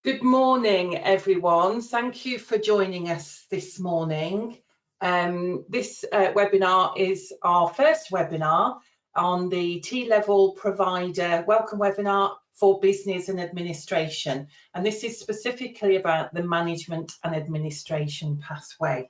Good morning, everyone. Thank you for joining us this morning. This webinar is our first webinar on the T-level provider welcome webinar for business and administration. And this is specifically about the management and administration pathway.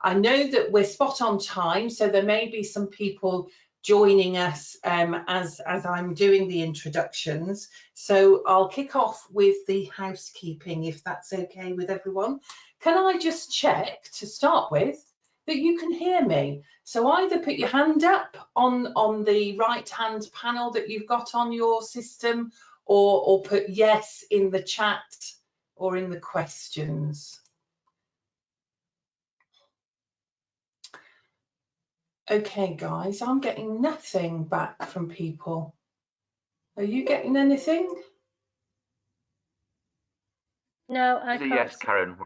I know that we're spot on time, so there may be some people joining us as I'm doing the introductions. So I'll kick off with the housekeeping, if that's okay with everyone. Can I just check to start with that you can hear me? So either put your hand up on the right hand panel that you've got on your system, or put yes in the chat or in the questions. Okay, guys, I'm getting nothing back from people. Are you getting anything? No, I can't. Yes, Karen.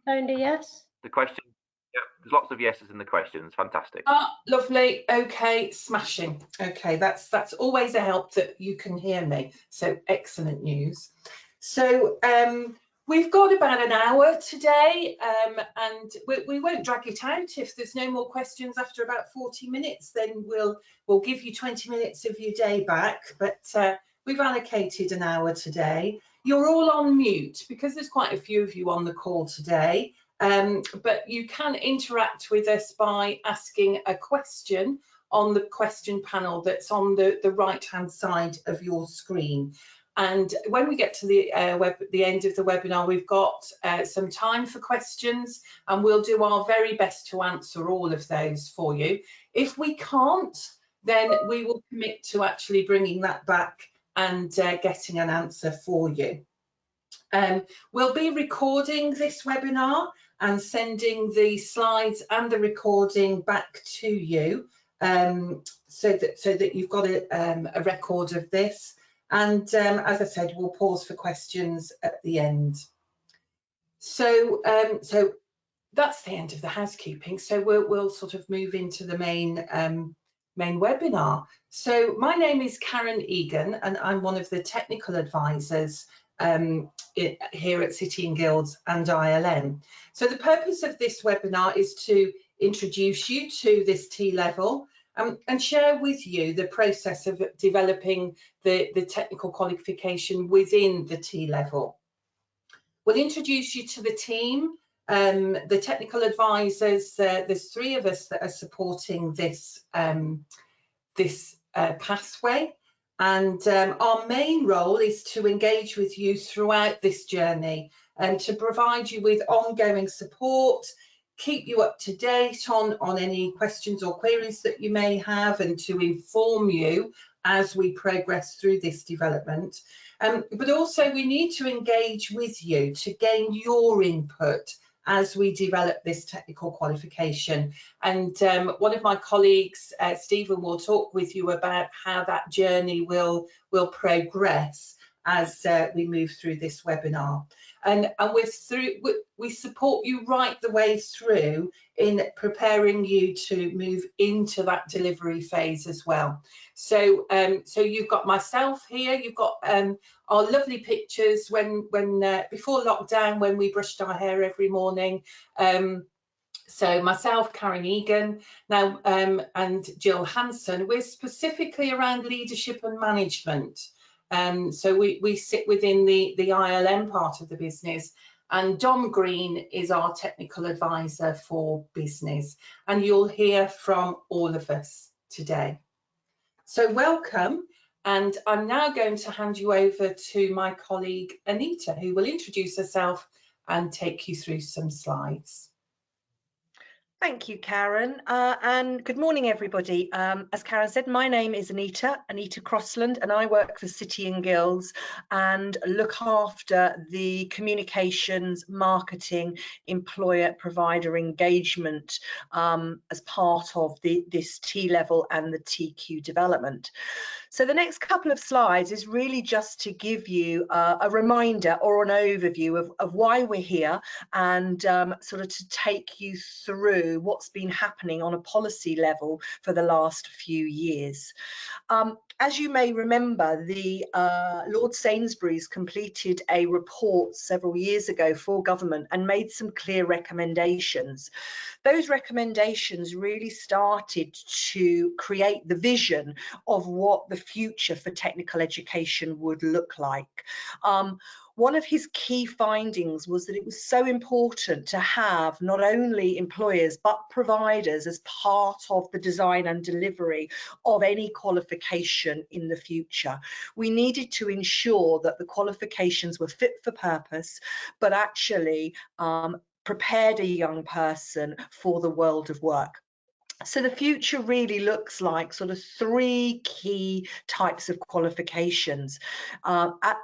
Only yes. The question, yeah, there's lots of yeses in the questions. Fantastic. Ah, lovely. Okay, smashing. Okay, that's always a help that you can hear me. So excellent news. So we've got about an hour today, and we won't drag it out. If there's no more questions after about 40 minutes, then we'll give you 20 minutes of your day back. But we've allocated an hour today. You're all on mute because there's quite a few of you on the call today. But you can interact with us by asking a question on the question panel that's on the right-hand side of your screen. And when we get to the end of the webinar, we've got some time for questions, and we'll do our very best to answer all of those for you. If we can't, then we will commit to actually bringing that back and getting an answer for you. We'll be recording this webinar and sending the slides and the recording back to you, so that you've got a record of this. And as I said, we'll pause for questions at the end. So that's the end of the housekeeping. So we'll sort of move into the main webinar. So my name is Karen Egan, and I'm one of the technical advisors here at City and Guilds and ILM. So the purpose of this webinar is to introduce you to this T-level and share with you the process of developing the technical qualification within the T-level. We'll introduce you to the team, the technical advisors. There's 3 of us that are supporting this pathway. And our main role is to engage with you throughout this journey and to provide you with ongoing support, keep you up to date on any questions or queries that you may have, and to inform you as we progress through this development. But also we need to engage with you to gain your input as we develop this technical qualification. And one of my colleagues, Stephen, will talk with you about how that journey will progress as we move through this webinar. And we support you right the way through in preparing you to move into that delivery phase as well. So so you've got myself here, you've got our lovely pictures when before lockdown, when we brushed our hair every morning. So myself, Karen Egan, now and Jill Hanson, we're specifically around leadership and management. So we sit within the ILM part of the business, and Dom Green is our technical advisor for business, and you'll hear from all of us today. So welcome, and I'm now going to hand you over to my colleague Anita, who will introduce herself and take you through some slides. Thank you, Karen, and good morning, everybody. As Karen said, my name is Anita Crossland, and I work for City and Guilds and look after the communications, marketing, employer provider engagement as part of this T-level and the TQ development. So the next couple of slides is really just to give you a reminder or an overview of why we're here, and sort of to take you through what's been happening on a policy level for the last few years. As you may remember, the Lord Sainsbury's completed a report several years ago for government and made some clear recommendations. Those recommendations really started to create the vision of what the future for technical education would look like. One of his key findings was that it was so important to have not only employers but providers as part of the design and delivery of any qualification in the future. We needed to ensure that the qualifications were fit for purpose, but actually prepared a young person for the world of work. So the future really looks like sort of three key types of qualifications. At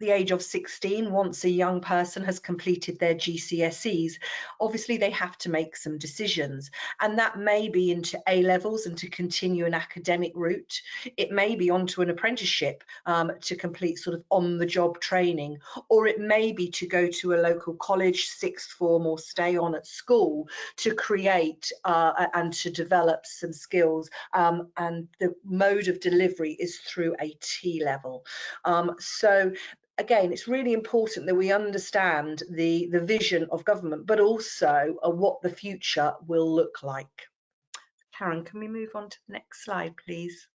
the age of 16, once a young person has completed their GCSEs, obviously they have to make some decisions, and that may be into A levels and to continue an academic route. It may be onto an apprenticeship to complete sort of on-the-job training, or it may be to go to a local college, sixth form, or stay on at school to create and to develop some skills, and the mode of delivery is through a T level. So again, it's really important that we understand the vision of government, but also what the future will look like. Karen, can we move on to the next slide, please?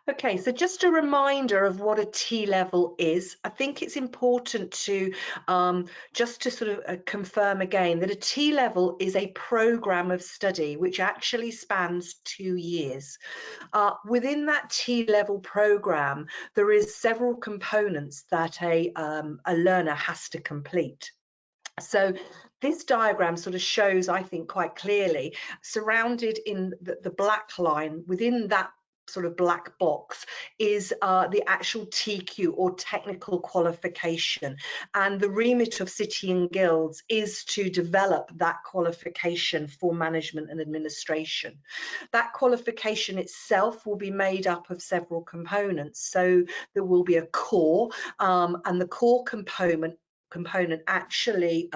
Okay, so just a reminder of what a T level is. I think it's important to just to sort of confirm again that a T level is a program of study which actually spans 2 years. Within that T level program, there is several components that a learner has to complete. So this diagram sort of shows, I think, quite clearly, surrounded in the black line, within that sort of black box is the actual TQ or technical qualification, and the remit of City and Guilds is to develop that qualification for management and administration. That qualification itself will be made up of several components. So there will be a core, and the core component actually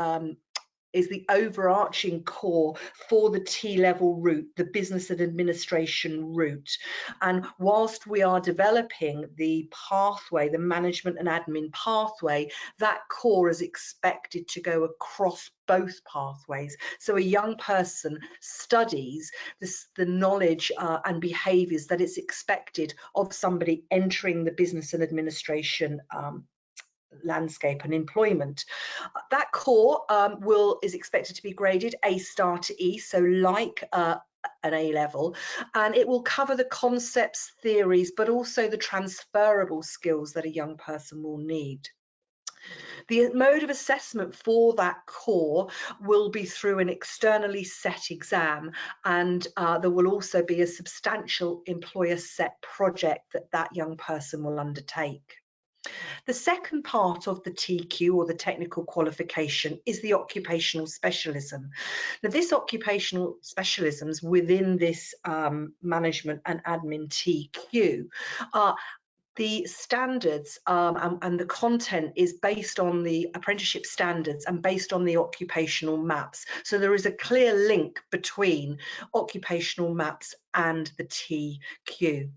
is the overarching core for the T-level route, the business and administration route. And whilst we are developing the pathway, the management and admin pathway, that core is expected to go across both pathways. So a young person studies the knowledge and behaviours that is expected of somebody entering the business and administration landscape and employment. That core is expected to be graded A star to E, so like an A level, and it will cover the concepts, theories, but also the transferable skills that a young person will need. The mode of assessment for that core will be through an externally set exam, and there will also be a substantial employer set project that young person will undertake. The second part of the TQ, or the technical qualification, is the occupational specialism. Now, this occupational specialisms within this management and admin TQ the standards and the content is based on the apprenticeship standards and based on the occupational maps. So there is a clear link between occupational maps and the TQ.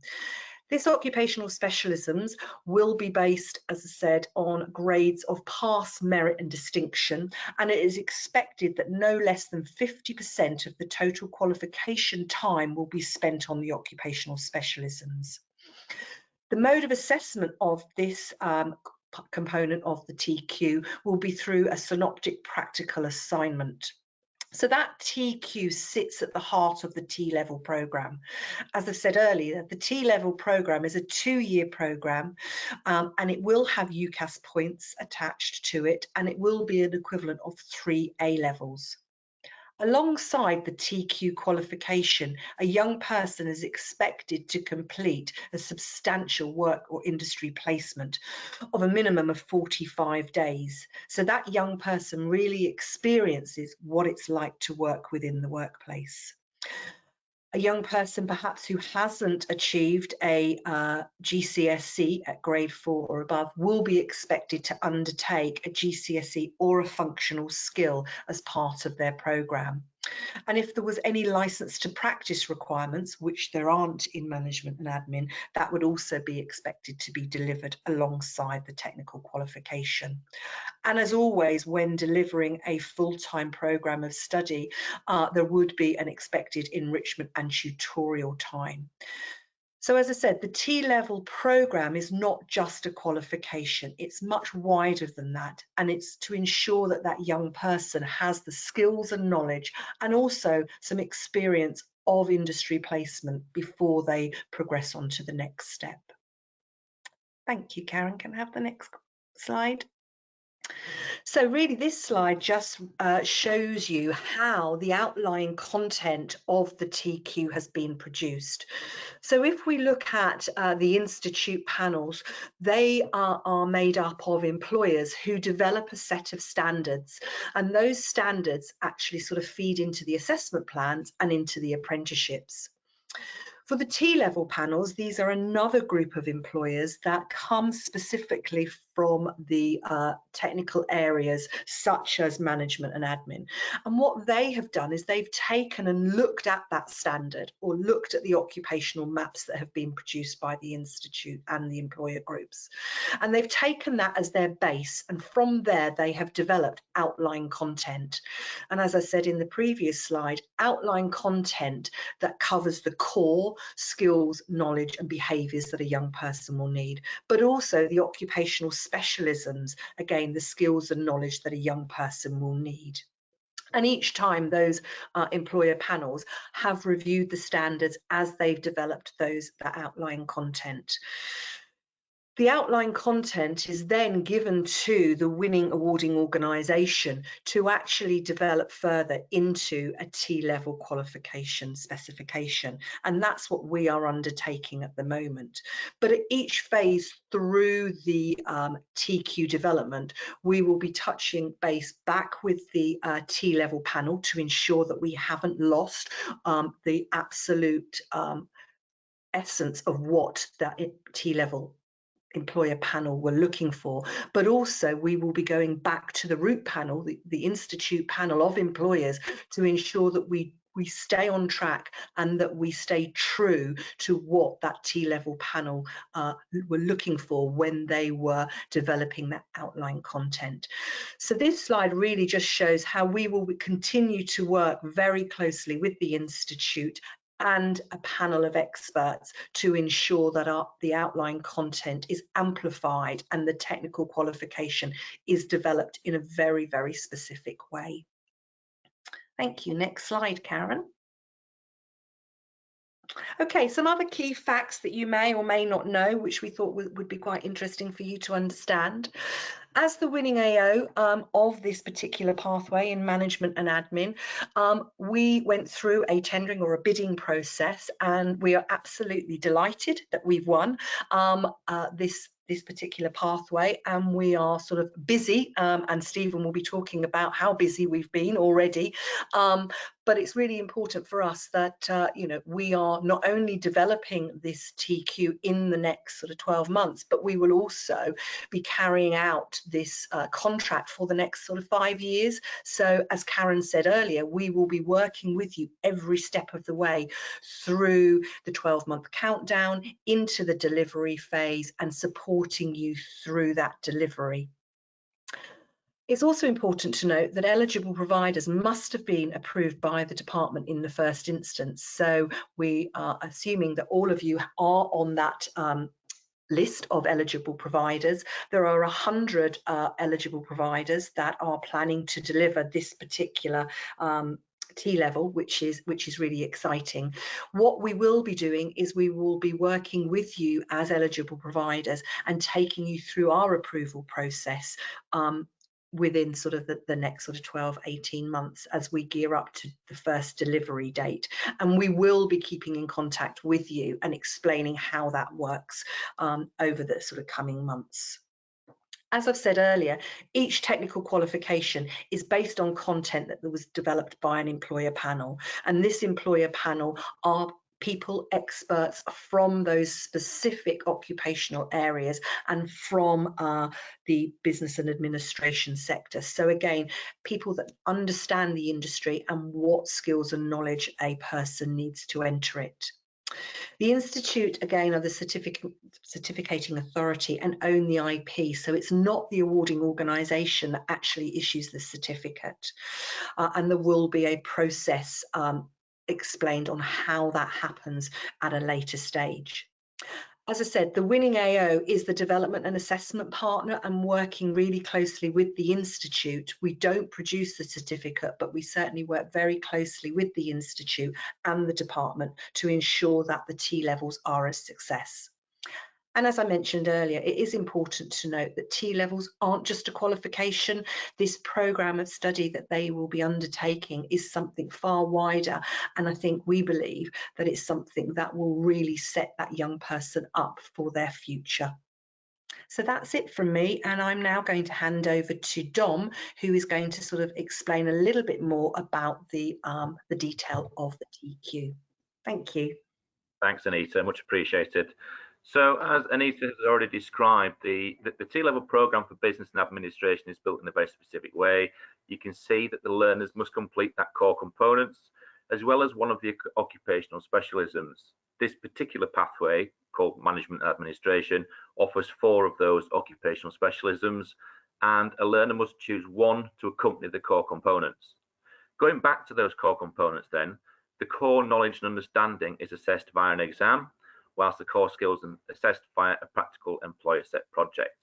This occupational specialisms will be based, as I said, on grades of pass, merit and distinction, and it is expected that no less than 50% of the total qualification time will be spent on the occupational specialisms. The mode of assessment of this component of the TQ will be through a synoptic practical assignment. So that TQ sits at the heart of the T-level programme. As I said earlier, the T-level programme is a 2-year programme, and it will have UCAS points attached to it, and it will be an equivalent of 3 A-levels. Alongside the TQ qualification, a young person is expected to complete a substantial work or industry placement of a minimum of 45 days. So that young person really experiences what it's like to work within the workplace. a young person perhaps who hasn't achieved a GCSE at grade 4 or above will be expected to undertake a GCSE or a functional skill as part of their programme. And if there was any licence to practice requirements, which there aren't in management and admin, that would also be expected to be delivered alongside the technical qualification. And as always, when delivering a full-time programme of study, there would be an expected enrichment and tutorial time. So as I said, the T-level programme is not just a qualification, it's much wider than that, and it's to ensure that that young person has the skills and knowledge and also some experience of industry placement before they progress on to the next step. Thank you, Karen. Can I have the next slide? So really this slide just shows you how the outline content of the TQ has been produced. So if we look at the institute panels, they are made up of employers who develop a set of standards, and those standards actually sort of feed into the assessment plans and into the apprenticeships. For the T-level panels, these are another group of employers that come specifically from the technical areas such as management and admin. And what they have done is they've taken and looked at that standard or looked at the occupational maps that have been produced by the institute and the employer groups. And they've taken that as their base, and from there they have developed outline content. And as I said in the previous slide, outline content that covers the core skills, knowledge and behaviours that a young person will need, but also the occupational specialisms, again, the skills and knowledge that a young person will need. And each time those employer panels have reviewed the standards as they've developed that outline content. The outline content is then given to the winning awarding organisation to actually develop further into a T-level qualification specification. And that's what we are undertaking at the moment. But at each phase through the TQ development, we will be touching base back with the T-level panel to ensure that we haven't lost the absolute essence of what that T-level employer panel were looking for, but also we will be going back to the root panel, the institute panel of employers, to ensure that we stay on track and that we stay true to what that T-level panel were looking for when they were developing that outline content. So this slide really just shows how we will continue to work very closely with the institute and a panel of experts to ensure that the outline content is amplified and the technical qualification is developed in a very, very specific way. Thank you. Next slide, Karen. Okay, some other key facts that you may or may not know, which we thought would be quite interesting for you to understand. As the winning AO of this particular pathway in management and admin, we went through a tendering or a bidding process, and we are absolutely delighted that we've won this particular pathway, and we are sort of busy, and Stephen will be talking about how busy we've been already. But it's really important for us that you know, we are not only developing this TQ in the next sort of 12 months, but we will also be carrying out this contract for the next sort of 5 years. So as Karen said earlier, we will be working with you every step of the way through the 12-month countdown into the delivery phase and supporting you through that delivery. It's also important to note that eligible providers must have been approved by the department in the first instance. So we are assuming that all of you are on that list of eligible providers. There are 100 eligible providers that are planning to deliver this particular T-level, which is really exciting. What we will be doing is we will be working with you as eligible providers and taking you through our approval process within sort of the next sort of 12-18 months as we gear up to the first delivery date. And we will be keeping in contact with you and explaining how that works over the sort of coming months. As I've said earlier, each technical qualification is based on content that was developed by an employer panel, and this employer panel are people, experts from those specific occupational areas and from the business and administration sector. So again, people that understand the industry and what skills and knowledge a person needs to enter it. The Institute, again, are the certificating authority and own the IP, so it's not the awarding organisation that actually issues the certificate. And there will be a process explained on how that happens at a later stage. As I said, the winning AO is the development and assessment partner and working really closely with the Institute. We don't produce the certificate, but we certainly work very closely with the Institute and the department to ensure that the T-levels are a success. And as I mentioned earlier, it is important to note that T-levels aren't just a qualification. This programme of study that they will be undertaking is something far wider. And I think we believe that it's something that will really set that young person up for their future. So that's it from me. And I'm now going to hand over to Dom, who is going to sort of explain a little bit more about the detail of the TQ. Thank you. Thanks, Anita, much appreciated. So as Anita has already described, the T-level programme for business and administration is built in a very specific way. You can see that the learners must complete that core components as well as one of the occupational specialisms. This particular pathway, called management and administration, offers 4 of those occupational specialisms, and a learner must choose one to accompany the core components. Going back to those core components then, the core knowledge and understanding is assessed via an exam, whilst the core skills are assessed via a practical employer set project.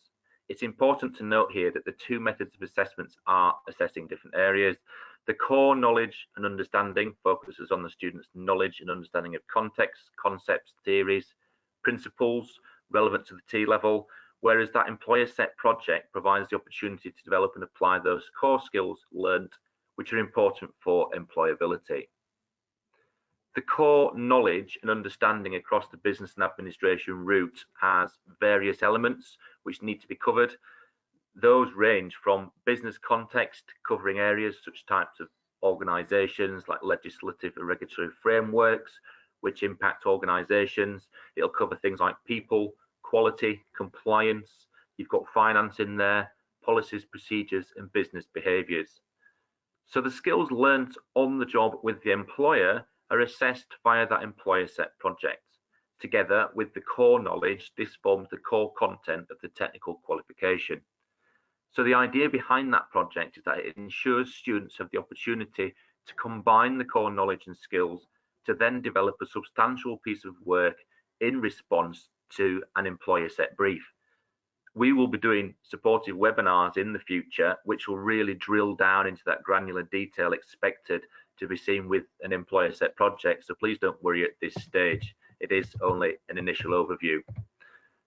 It's important to note here that the 2 methods of assessments are assessing different areas. The core knowledge and understanding focuses on the student's knowledge and understanding of context, concepts, theories, principles relevant to the T-level, whereas that employer set project provides the opportunity to develop and apply those core skills learnt, which are important for employability. The core knowledge and understanding across the business and administration route has various elements which need to be covered. Those range from business context, covering areas such types of organisations like legislative and regulatory frameworks which impact organisations. It'll cover things like people, quality, compliance. You've got finance in there, policies, procedures and business behaviours. So the skills learnt on the job with the employer are assessed via that employer set project. Together with the core knowledge, this forms the core content of the technical qualification. So the idea behind that project is that it ensures students have the opportunity to combine the core knowledge and skills to then develop a substantial piece of work in response to an employer set brief. We will be doing supportive webinars in the future, which will really drill down into that granular detail expected to be seen with an employer set project. So please don't worry at this stage. It is only an initial overview.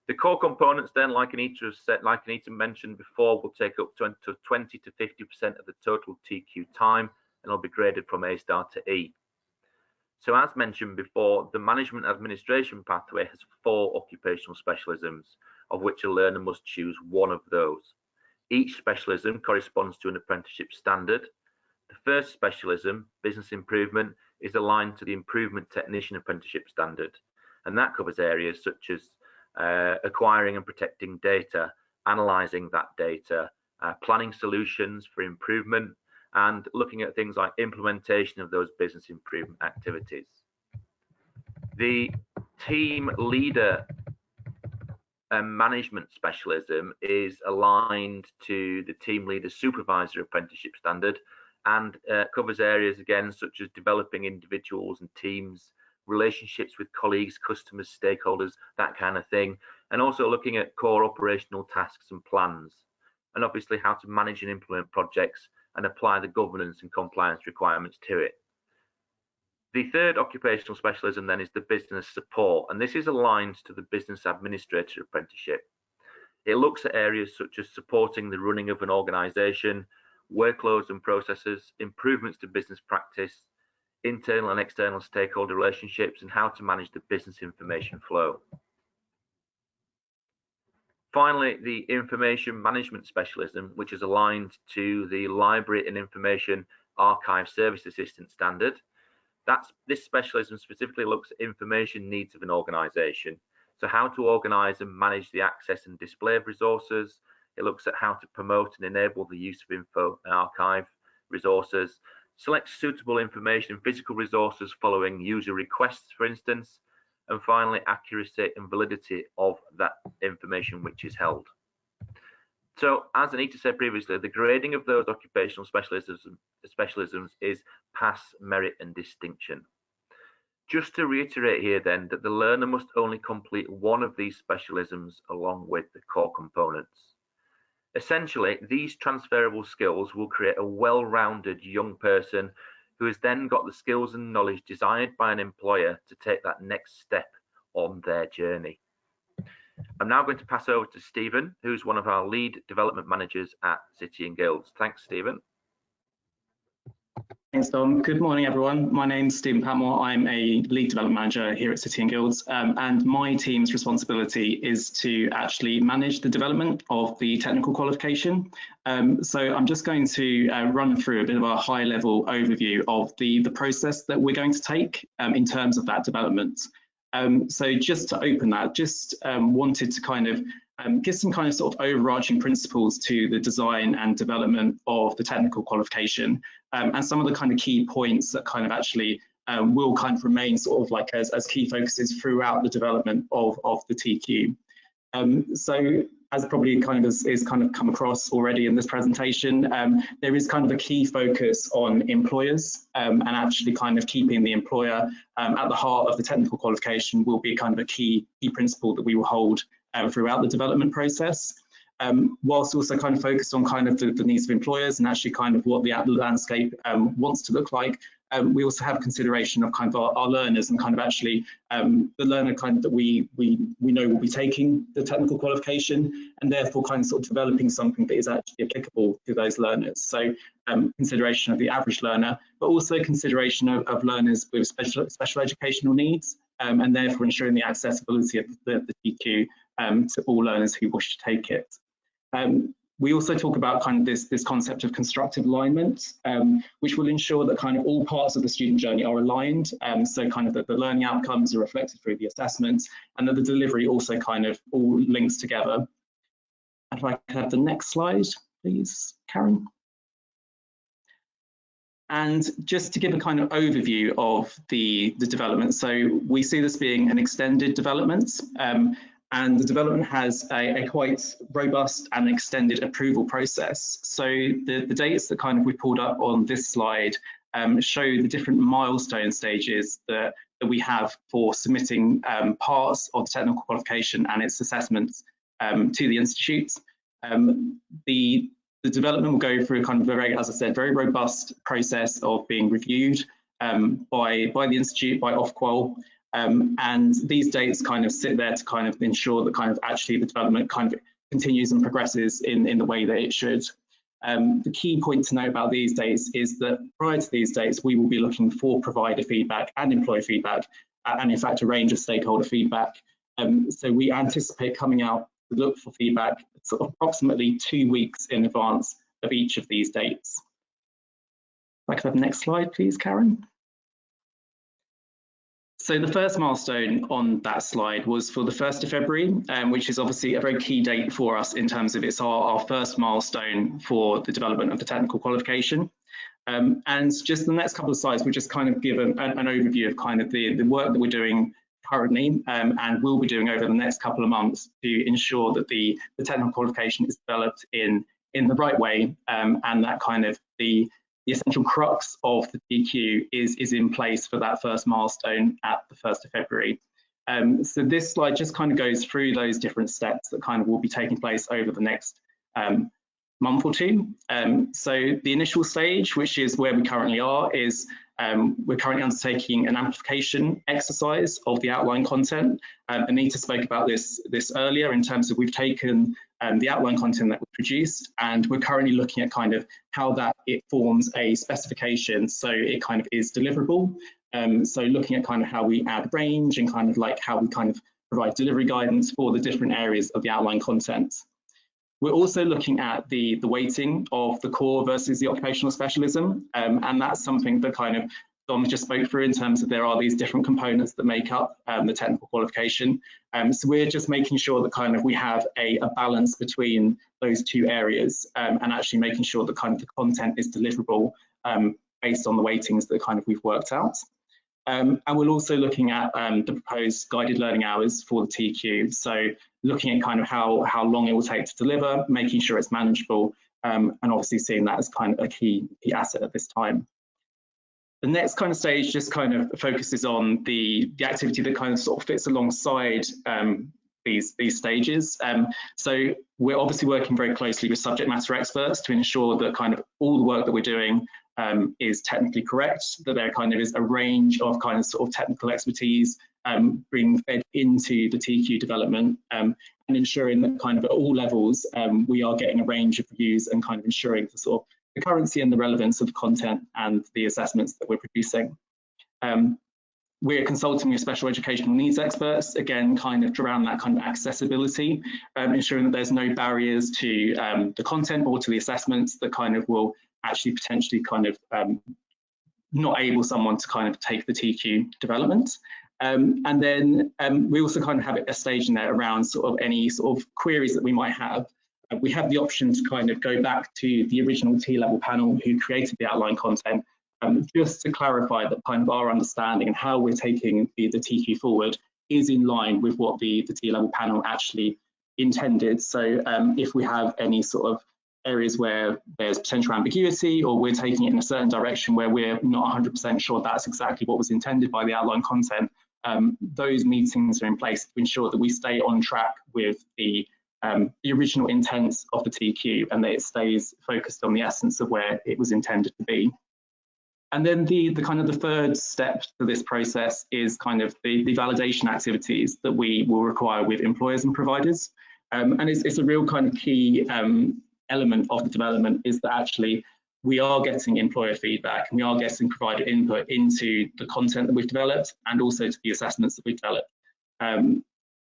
The core components then, like Anita mentioned before, will take up to 20 to 50% of the total TQ time and will be graded from A star to E. So as mentioned before, the management administration pathway has 4 occupational specialisms, of which a learner must choose one of those. Each specialism corresponds to an apprenticeship standard. The first specialism, business improvement, is aligned to the improvement technician apprenticeship standard, and that covers areas such as acquiring and protecting data, analysing that data, planning solutions for improvement, and looking at things like implementation of those business improvement activities. The team leader and management specialism is aligned to the team leader supervisor apprenticeship standard and covers areas again such as developing individuals and teams, relationships with colleagues, customers, stakeholders, that kind of thing, and also looking at core operational tasks and plans, and obviously how to manage and implement projects and apply the governance and compliance requirements to it. The third occupational specialism then is the business support, and this is aligned to the business administrator apprenticeship. It looks at areas such as supporting the running of an organisation, workloads and processes, improvements to business practice, internal and external stakeholder relationships, and how to manage the business information flow. Finally, the information management specialism, which is aligned to the Library and Information Archive Service Assistant standard. This specialism specifically looks at information needs of an organisation. So how to organise and manage the access and display of resources. It looks at how to promote and enable the use of info and archive resources. Select suitable information and physical resources following user requests, for instance. And finally, accuracy and validity of that information which is held. So, as Anita said previously, the grading of those occupational specialisms is pass, merit and distinction. Just to reiterate here then that the learner must only complete one of these specialisms along with the core components. Essentially, these transferable skills will create a well-rounded young person who has then got the skills and knowledge desired by an employer to take that next step on their journey. I'm now going to pass over to Stephen, who's one of our lead development managers at City and Guilds. Thanks, Stephen. Thanks, Dom. Good morning, everyone. My name's Stephen Patmore. I'm a lead development manager here at City and Guilds, and my team's responsibility is to actually manage the development of the technical qualification. So I'm just going to run through a bit of a high-level overview of the process that we're going to take in terms of that development. So just to open that, just wanted to kind of give some kind of sort of overarching principles to the design and development of the technical qualification, and some of the kind of key points that kind of actually will kind of remain sort of like as key focuses throughout the development of the TQ. So as probably kind of is kind of come across already in this presentation, there is kind of a key focus on employers, and actually kind of keeping the employer at the heart of the technical qualification will be kind of a key principle that we will hold throughout the development process, whilst also kind of focused on kind of the needs of employers and actually kind of what the landscape wants to look like. We also have consideration of kind of our learners and kind of actually the learner kind of that we know will be taking the technical qualification, and therefore kind of sort of developing something that is actually applicable to those learners. So consideration of the average learner, but also consideration of learners with special educational needs, and therefore ensuring the accessibility of the TQ to all learners who wish to take it. We also talk about kind of this concept of constructive alignment, which will ensure that kind of all parts of the student journey are aligned, so kind of that the learning outcomes are reflected through the assessments, and that the delivery also kind of all links together. And if I could have the next slide, please, Karen. And just to give a kind of overview of the development, so we see this being an extended development, and the development has a quite robust and extended approval process. So the dates that kind of we pulled up on this slide show the different milestone stages that we have for submitting parts of the technical qualification and its assessments to the institute. The development will go through kind of a very, as I said, very robust process of being reviewed by the institute, by Ofqual. And these dates kind of sit there to kind of ensure that kind of actually the development kind of continues and progresses in the way that it should. The key point to note about these dates is that prior to these dates, we will be looking for provider feedback and employee feedback, and in fact a range of stakeholder feedback. So we anticipate coming out to look for feedback sort of approximately 2 weeks in advance of each of these dates. If I could have the next slide, please, Karen. So the first milestone on that slide was for the 1st of February, which is obviously a very key date for us in terms of it's our first milestone for the development of the technical qualification. And just the next couple of slides, we'll just kind of give an overview of kind of the work that we're doing currently and will be doing over the next couple of months to ensure that the technical qualification is developed in the right way, and that kind of the essential crux of the TQ is in place for that first milestone at the 1st of February. So this slide just kind of goes through those different steps that kind of will be taking place over the next month or two. So the initial stage, which is where we currently are, is we're currently undertaking an amplification exercise of the outline content. Anita spoke about this earlier in terms of we've taken the outline content that we produced, and we're currently looking at kind of how it forms a specification so it kind of is deliverable. So looking at kind of how we add range and kind of like how we kind of provide delivery guidance for the different areas of the outline content. We're also looking at the weighting of the core versus the occupational specialism, and that's something that kind of Dom just spoke through in terms of there are these different components that make up the technical qualification. So we're just making sure that kind of we have a balance between those two areas, and actually making sure that kind of the content is deliverable based on the weightings that kind of we've worked out. And we're also looking at the proposed guided learning hours for the TQ. So looking at kind of how long it will take to deliver, making sure it's manageable, and obviously seeing that as kind of a key asset at this time. The next kind of stage just kind of focuses on the activity that kind of sort of fits alongside these stages. So we're obviously working very closely with subject matter experts to ensure that kind of all the work that we're doing is technically correct, that there kind of is a range of kind of sort of technical expertise being fed into the TQ development, and ensuring that kind of at all levels we are getting a range of views and kind of ensuring the sort of the currency and the relevance of the content and the assessments that we're producing. We're consulting with special educational needs experts, again, kind of around that kind of accessibility, ensuring that there's no barriers to the content or to the assessments that kind of will actually potentially kind of not able someone to kind of take the TQ development. And then we also kind of have a stage in there around sort of any sort of queries that we might have. We have the option to kind of go back to the original T-level panel who created the outline content, just to clarify that kind of our understanding and how we're taking the TQ forward is in line with what the T-level panel actually intended. So if we have any sort of areas where there's potential ambiguity, or we're taking it in a certain direction where we're not 100% sure that's exactly what was intended by the outline content, those meetings are in place to ensure that we stay on track with the original intent of the TQ, and that it stays focused on the essence of where it was intended to be. And then the kind of the third step to this process is kind of the validation activities that we will require with employers and providers. And it's a real kind of key element of the development, is that actually we are getting employer feedback and we are getting provider input into the content that we've developed, and also to the assessments that we've developed.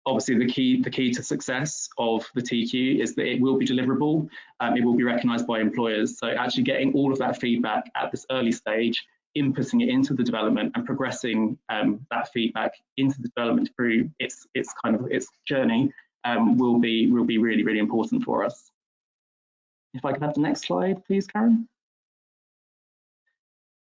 Obviously, the key to success of the TQ is that it will be deliverable, it will be recognised by employers. So actually getting all of that feedback at this early stage, inputting it into the development and progressing that feedback into the development through its journey will be really, really important for us. If I could have the next slide, please, Karen.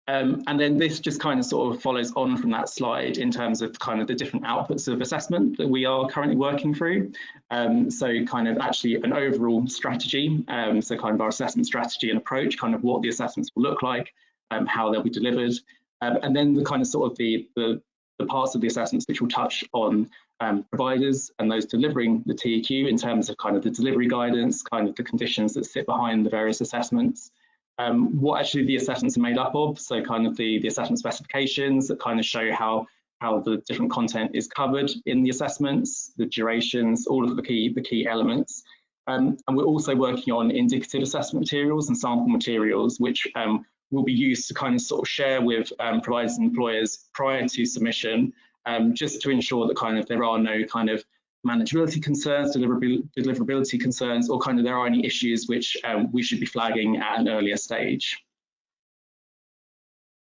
And then this just kind of sort of follows on from that slide in terms of kind of the different outputs of assessment that we are currently working through. So kind of actually an overall strategy, so kind of our assessment strategy and approach, kind of what the assessments will look like, how they'll be delivered, and then the kind of sort of the parts of the assessments which will touch on providers and those delivering the TQ in terms of kind of the delivery guidance, kind of the conditions that sit behind the various assessments. What actually the assessments are made up of, so kind of the assessment specifications that kind of show how the different content is covered in the assessments, the durations, all of the key elements. And we're also working on indicative assessment materials and sample materials, which will be used to kind of sort of share with providers and employers prior to submission, just to ensure that kind of there are no kind of manageability concerns, deliverability concerns, or kind of there are any issues which we should be flagging at an earlier stage.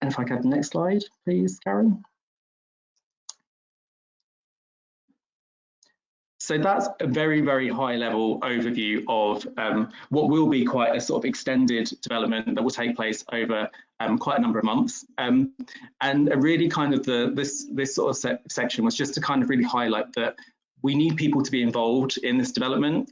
And if I could have the next slide, please, Karen. So that's a very, very high level overview of what will be quite a sort of extended development that will take place over quite a number of months. And really kind of this sort of section was just to kind of really highlight that we need people to be involved in this development.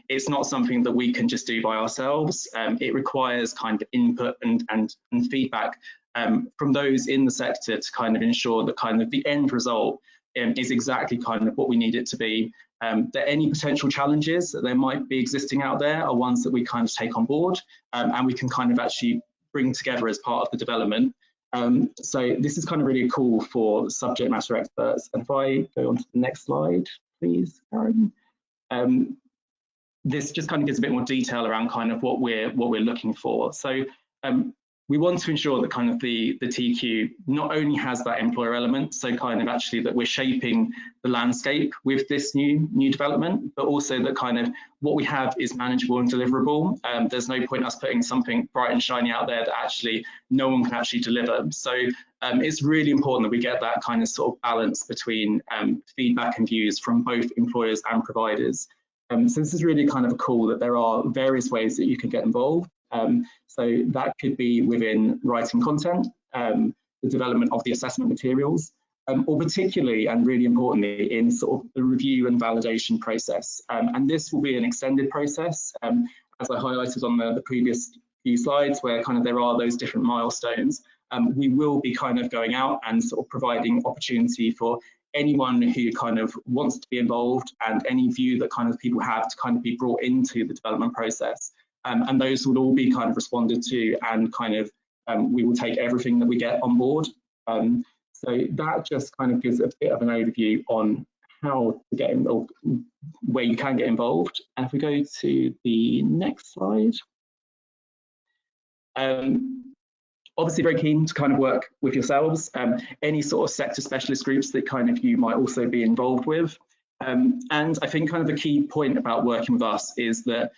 It's not something that we can just do by ourselves. It requires kind of input and feedback from those in the sector to kind of ensure that kind of the end result is exactly kind of what we need it to be. That any potential challenges that there might be existing out there are ones that we kind of take on board, and we can kind of actually bring together as part of the development. So this is kind of really cool for subject matter experts. And if I go on to the next slide, please, Karen. This just kind of gives a bit more detail around kind of what we're looking for. So we want to ensure that kind of the TQ not only has that employer element, so kind of actually that we're shaping the landscape with this new development, but also that kind of what we have is manageable and deliverable. There's no point us putting something bright and shiny out there that actually no one can actually deliver. So it's really important that we get that kind of sort of balance between feedback and views from both employers and providers. So this is really kind of a call that there are various ways that you can get involved. So that could be within writing content, the development of the assessment materials, or particularly and really importantly in sort of the review and validation process. And this will be an extended process, as I highlighted on the previous few slides, where kind of there are those different milestones. We will be kind of going out and sort of providing opportunity for anyone who kind of wants to be involved and any view that kind of people have to kind of be brought into the development process. And those will all be kind of responded to, and kind of we will take everything that we get on board. So that just kind of gives a bit of an overview on how to get involved, where you can get involved. And if we go to the next slide. Obviously very keen to kind of work with yourselves, any sort of sector specialist groups that kind of you might also be involved with. And I think kind of a key point about working with us is that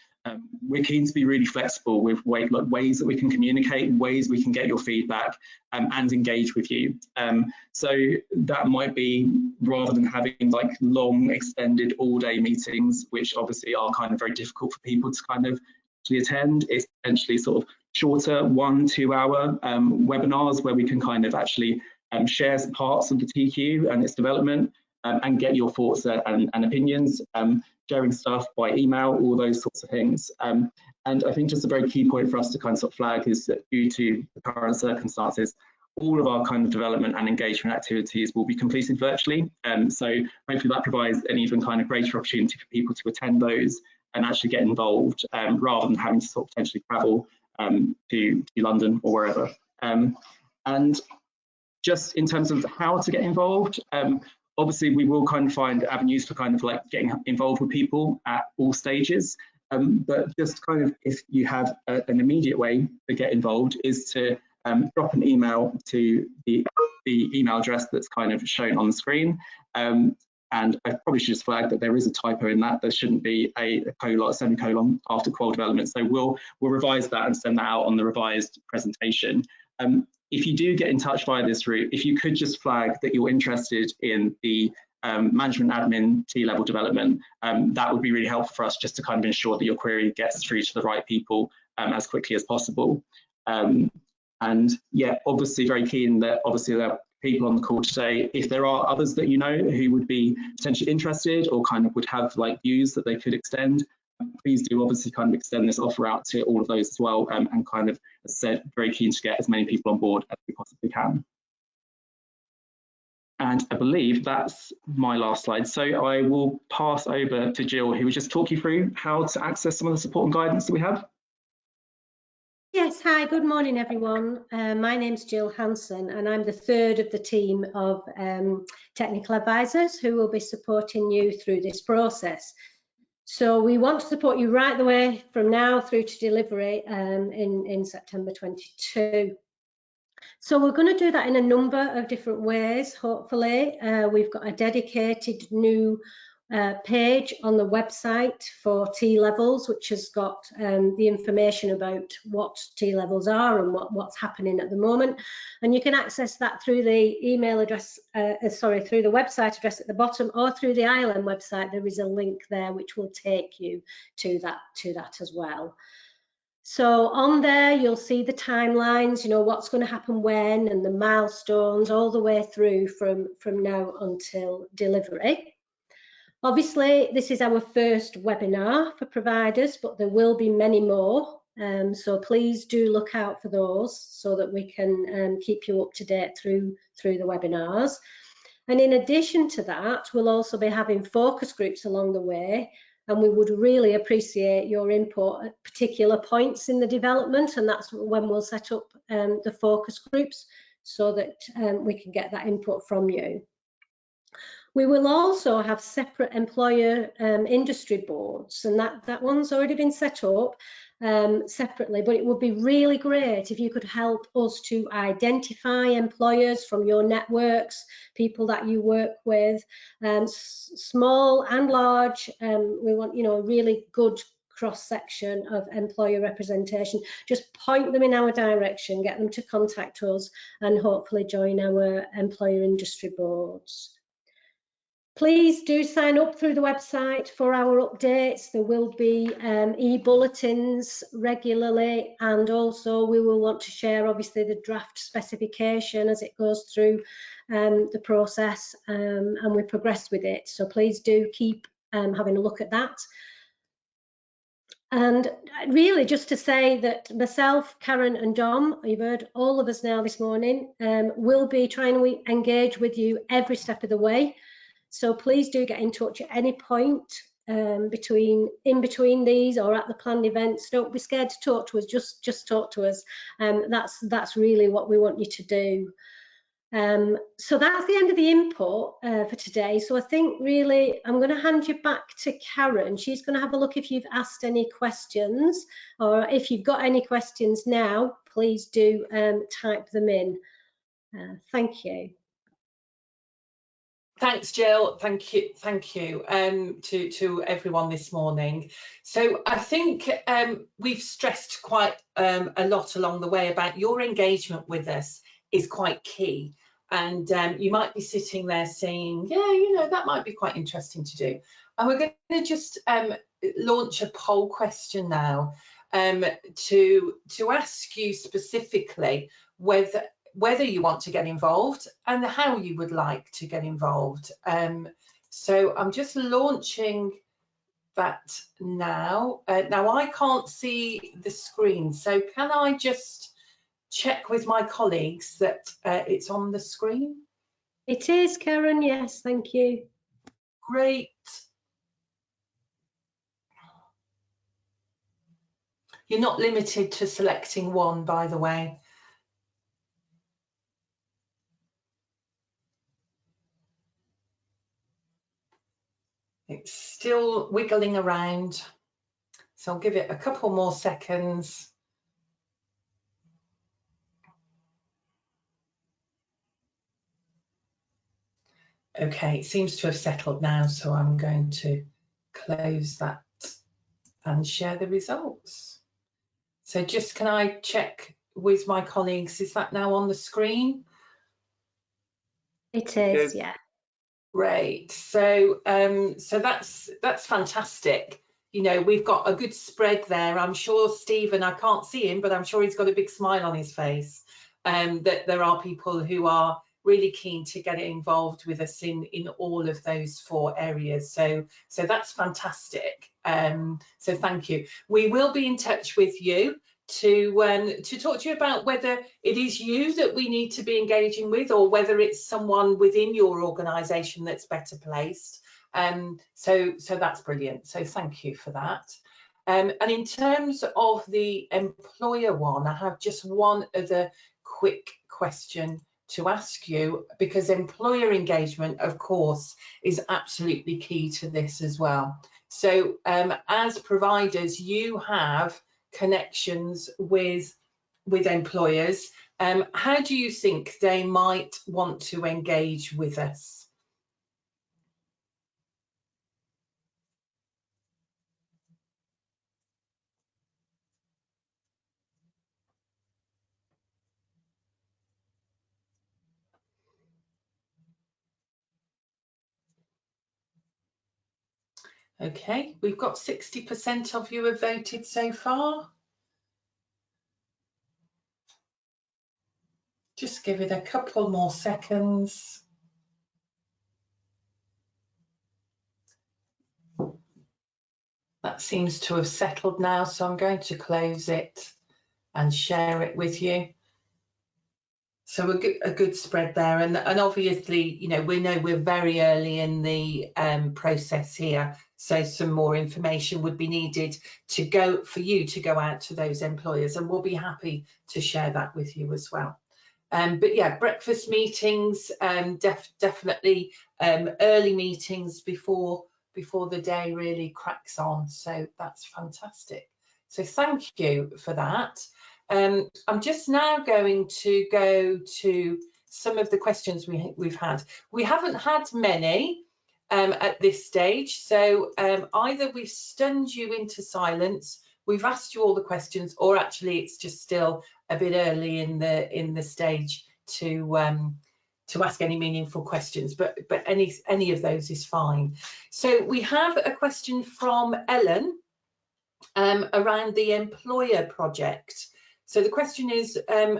we're keen to be really flexible with ways that we can communicate, ways we can get your feedback and engage with you. So that might be, rather than having like long extended all-day meetings, which obviously are kind of very difficult for people to kind of actually attend, it's potentially sort of shorter 1-2 hour webinars where we can kind of actually share parts of the TQ and its development and get your thoughts and opinions, sharing stuff by email, all those sorts of things. And I think just a very key point for us to kind of sort of flag is that due to the current circumstances, all of our kind of development and engagement activities will be completed virtually. So hopefully that provides an even kind of greater opportunity for people to attend those and actually get involved rather than having to sort of potentially travel to London or wherever. And just in terms of how to get involved, obviously we will kind of find avenues for kind of like getting involved with people at all stages. But just kind of if you have an immediate way to get involved is to drop an email to the email address that's kind of shown on the screen. And I probably should just flag that there is a typo in that. There shouldn't be a semicolon after qual development. So we'll revise that and send that out on the revised presentation. If you do get in touch via this route, if you could just flag that you're interested in the management admin T-level development, that would be really helpful for us just to kind of ensure that your query gets through to the right people as quickly as possible. And yeah, obviously very keen that obviously there are people on the call today. If there are others that you know who would be potentially interested or kind of would have like views that they could extend, please do obviously kind of extend this offer out to all of those as well, and kind of, as I said, very keen to get as many people on board as we possibly can. And I believe that's my last slide. So I will pass over to Jill, who will just talk you through how to access some of the support and guidance that we have. Yes, hi, good morning everyone. My name's Jill Hanson and I'm the third of the team of technical advisors who will be supporting you through this process. So we want to support you right the way from now through to delivery in September 22. So we're going to do that in a number of different ways, hopefully. We've got a dedicated new page on the website for T-levels, which has got the information about what T-levels are and what's happening at the moment. And you can access that through the email address, through the website address at the bottom, or through the ILM website. There is a link there which will take you to that as well. So on there, you'll see the timelines, you know, what's going to happen when, and the milestones all the way through from now until delivery. Obviously, this is our first webinar for providers, but there will be many more. So please do look out for those so that we can keep you up to date through the webinars. And in addition to that, we'll also be having focus groups along the way. And we would really appreciate your input at particular points in the development. And that's when we'll set up the focus groups so that we can get that input from you. We will also have separate employer industry boards, and that one's already been set up. separately, but it would be really great if you could help us to identify employers from your networks, people that you work with, small and large. We want, you know, a really good cross-section of employer representation. Just point them in our direction, get them to contact us, and hopefully join our employer industry boards. Please do sign up through the website for our updates. There will be e-bulletins regularly, and also we will want to share obviously the draft specification as it goes through the process, and we progress with it. So please do keep having a look at that. And really just to say that myself, Karen and Dom, you've heard all of us now this morning, will be trying to engage with you every step of the way. So please do get in touch at any point in between these or at the planned events. Don't be scared to talk to us, just talk to us. That's really what we want you to do. So that's the end of the input for today. So I think really I'm going to hand you back to Karen. She's going to have a look if you've asked any questions, or if you've got any questions now, please do type them in. Thank you. Thanks, Jill. Thank you to everyone this morning. So I think we've stressed quite a lot along the way about your engagement with us is quite key. And you might be sitting there saying, yeah, you know, that might be quite interesting to do. And we're going to just launch a poll question now to ask you specifically whether you want to get involved and how you would like to get involved. So I'm just launching that now. Now I can't see the screen, so can I just check with my colleagues that it's on the screen? It is, Karen, yes, thank you. Great. You're not limited to selecting one, by the way. It's still wiggling around, so I'll give it a couple more seconds. Okay, it seems to have settled now, so I'm going to close that and share the results. So just can I check with my colleagues, is that now on the screen? It is, yeah. Great. So so that's fantastic. You know, we've got a good spread there. I'm sure Stephen, I can't see him, but I'm sure he's got a big smile on his face. That there are people who are really keen to get involved with us in all of those 4 areas. So that's fantastic. So thank you. We will be in touch with you to talk to you about whether it is you that we need to be engaging with, or whether it's someone within your organisation that's better placed. So that's brilliant. So thank you for that. And in terms of the employer one, I have just one other quick question to ask you, because employer engagement, of course, is absolutely key to this as well. So as providers, you have connections with employers. How do you think they might want to engage with us? Okay, we've got 60% of you have voted so far. Just give it a couple more seconds. That seems to have settled now, so I'm going to close it and share it with you. So a good spread there, and obviously, you know we're very early in the process here, so some more information would be needed for you to go out to those employers, and we'll be happy to share that with you as well. But yeah, breakfast meetings, definitely early meetings before the day really cracks on. So that's fantastic. So thank you for that. I'm just now going to go to some of the questions we've had. We haven't had many at this stage, so either we've stunned you into silence, we've asked you all the questions, or actually it's just still a bit early in the stage to ask any meaningful questions, but any of those is fine. So we have a question from Ellen around the employer project. So the question is,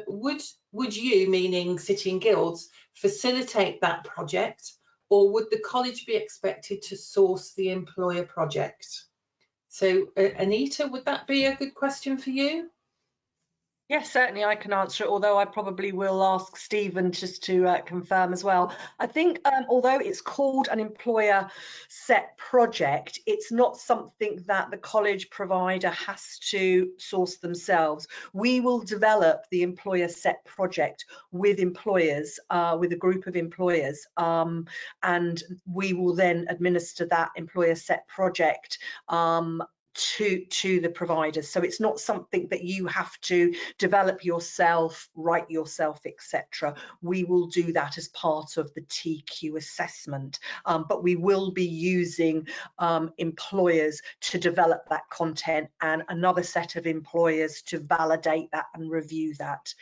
would you, meaning City and Guilds, facilitate that project, or would the college be expected to source the employer project? So Anita, would that be a good question for you? Yes, certainly I can answer it, although I probably will ask Stephen just to confirm as well. I think although it's called an employer set project, it's not something that the college provider has to source themselves. We will develop the employer set project with employers, with a group of employers, and we will then administer that employer set project to the providers. So it's not something that you have to develop yourself, write yourself, etc. We will do that as part of the TQ assessment, but we will be using employers to develop that content and another set of employers to validate that and review that.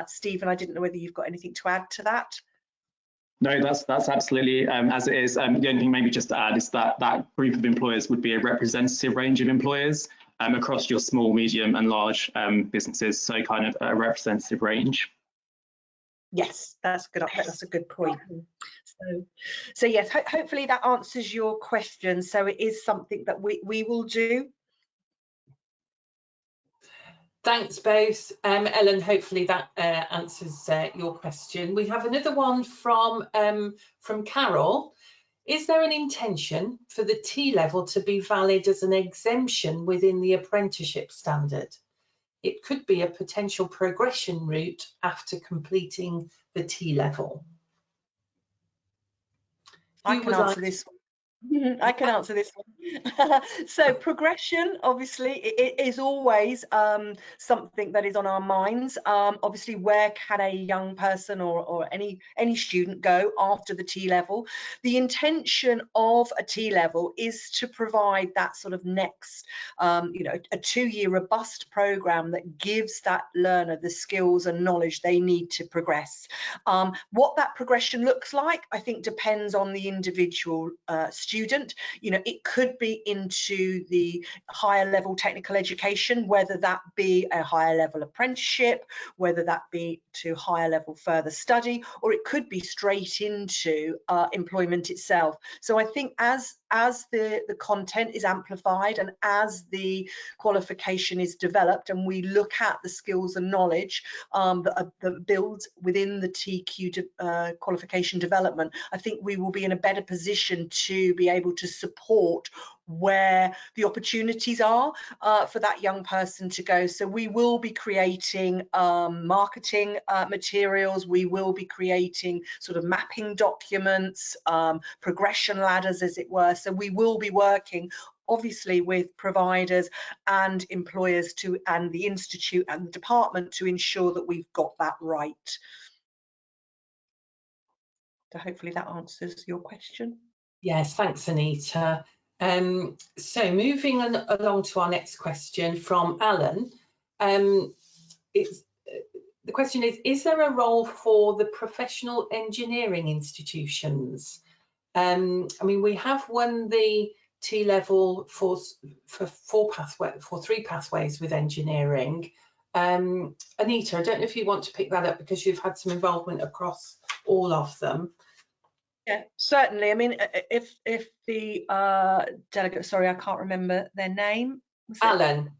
Stephen, I didn't know whether you've got anything to add to that. No, that's absolutely as it is. The only thing maybe just to add is that that group of employers would be a representative range of employers across your small, medium and large businesses, so kind of a representative range. Yes, that's good. That's a good point. So yes, hopefully that answers your question. So it is something that we will do. Thanks both. Ellen, hopefully that answers your question. We have another one from Carol. Is there an intention for the T-level to be valid as an exemption within the apprenticeship standard? It could be a potential progression route after completing the T-level. I can answer this one. I can answer this one. So progression, obviously, it is always something that is on our minds. Obviously, where can a young person or any student go after the T-level? The intention of a T-level is to provide that sort of next, a 2-year robust program that gives that learner the skills and knowledge they need to progress. What that progression looks like, I think, depends on the individual student. It could be into the higher level technical education, whether that be a higher level apprenticeship, whether that be to higher level further study, or it could be straight into employment itself. So I think as the content is amplified and as the qualification is developed and we look at the skills and knowledge that builds within the TQ qualification development, I think we will be in a better position to be able to support where the opportunities are for that young person to go. So we will be creating marketing materials, we will be creating sort of mapping documents, progression ladders as it were. So we will be working obviously with providers and employers and the institute and the department to ensure that we've got that right. So hopefully that answers your question. Yes, thanks Anita. So moving along to our next question from Alan. The question is there a role for the professional engineering institutions? I mean, we have won the T-level for 3 pathways with engineering. Anita, I don't know if you want to pick that up because you've had some involvement across all of them. Yeah, certainly. I mean, if the delegate, sorry, I can't remember their name. Alan.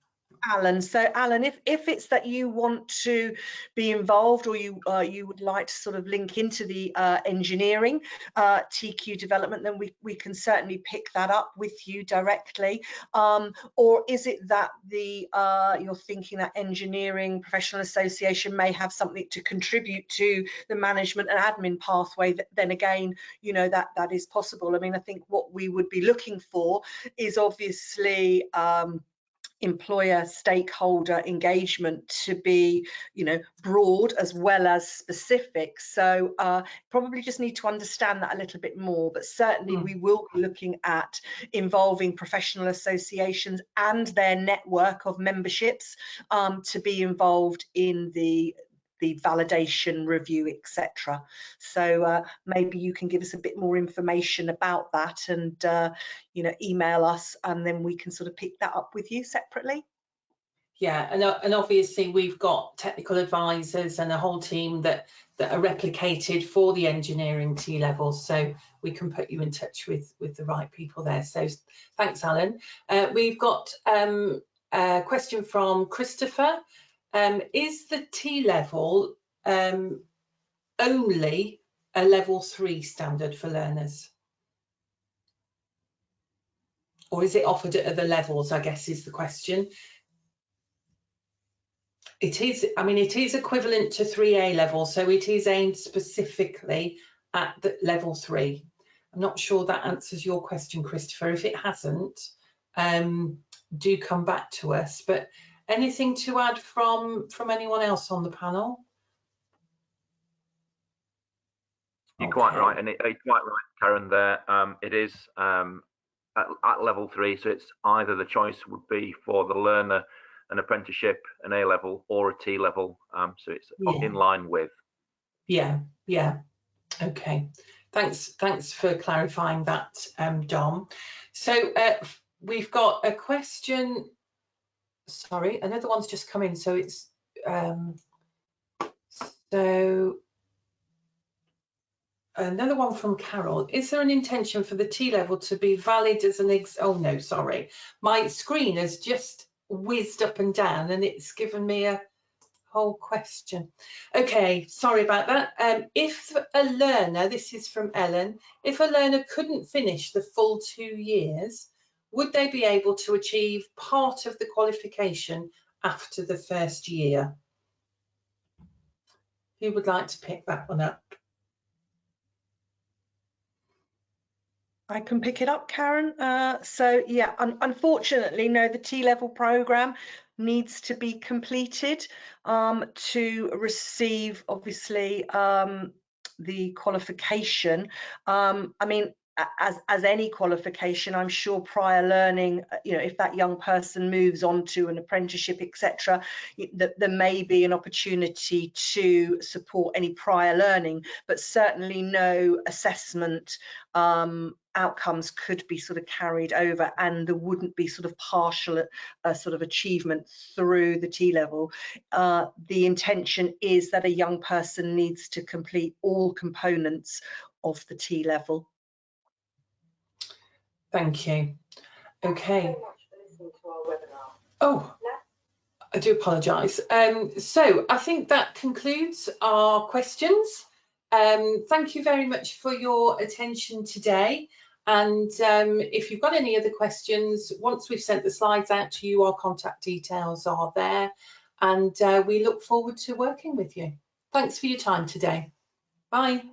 So Alan, if it's that you want to be involved or you would like to sort of link into the engineering TQ development, then we can certainly pick that up with you directly. Or is it that you're thinking that engineering professional association may have something to contribute to the management and admin pathway? Then again, that is possible. I mean, I think what we would be looking for is obviously employer stakeholder engagement to be, you know, broad as well as specific. So probably just need to understand that a little bit more, but certainly we will be looking at involving professional associations and their network of memberships to be involved in the validation review, etc. So maybe you can give us a bit more information about that and you know, email us, and then we can sort of pick that up with you separately. Yeah, and obviously we've got technical advisors and a whole team that are replicated for the engineering T-levels, so we can put you in touch with the right people there. So thanks, Alan. We've got a question from Christopher. Is the T-level only a level 3 standard for learners? Or is it offered at other levels, I guess is the question. It is, I mean, it is equivalent to 3A level, so it is aimed specifically at the level 3. I'm not sure that answers your question, Christopher. If it hasn't, do come back to us. But anything to add from anyone else on the panel? You're quite right, and you're quite right, Karen. There, it is at level 3, so it's either the choice would be for the learner an apprenticeship, an A level, or a T level. So it's in line with. Yeah. Okay. Thanks for clarifying that, Dom. So we've got a question. Sorry, another one's just come in. So it's so another one from Carol. Is there an intention for the T-level to be valid as an oh no, sorry. My screen has just whizzed up and down and it's given me a whole question. Okay, sorry about that. If a learner, this is from Ellen, if a learner couldn't finish the full 2 years, would they be able to achieve part of the qualification after the first year? Who would like to pick that one up? I can pick it up, Karen. So yeah, unfortunately, no, the T-level program needs to be completed to receive, obviously, the qualification. I mean, as any qualification, I'm sure prior learning, you know, if that young person moves on to an apprenticeship, etc., there may be an opportunity to support any prior learning, but certainly no assessment outcomes could be sort of carried over, and there wouldn't be sort of partial sort of achievement through the T-level. The intention is that a young person needs to complete all components of the T-level. Thank you. Okay. Oh, I do apologise. So I think that concludes our questions. Thank you very much for your attention today. And if you've got any other questions, once we've sent the slides out to you, our contact details are there. And we look forward to working with you. Thanks for your time today. Bye.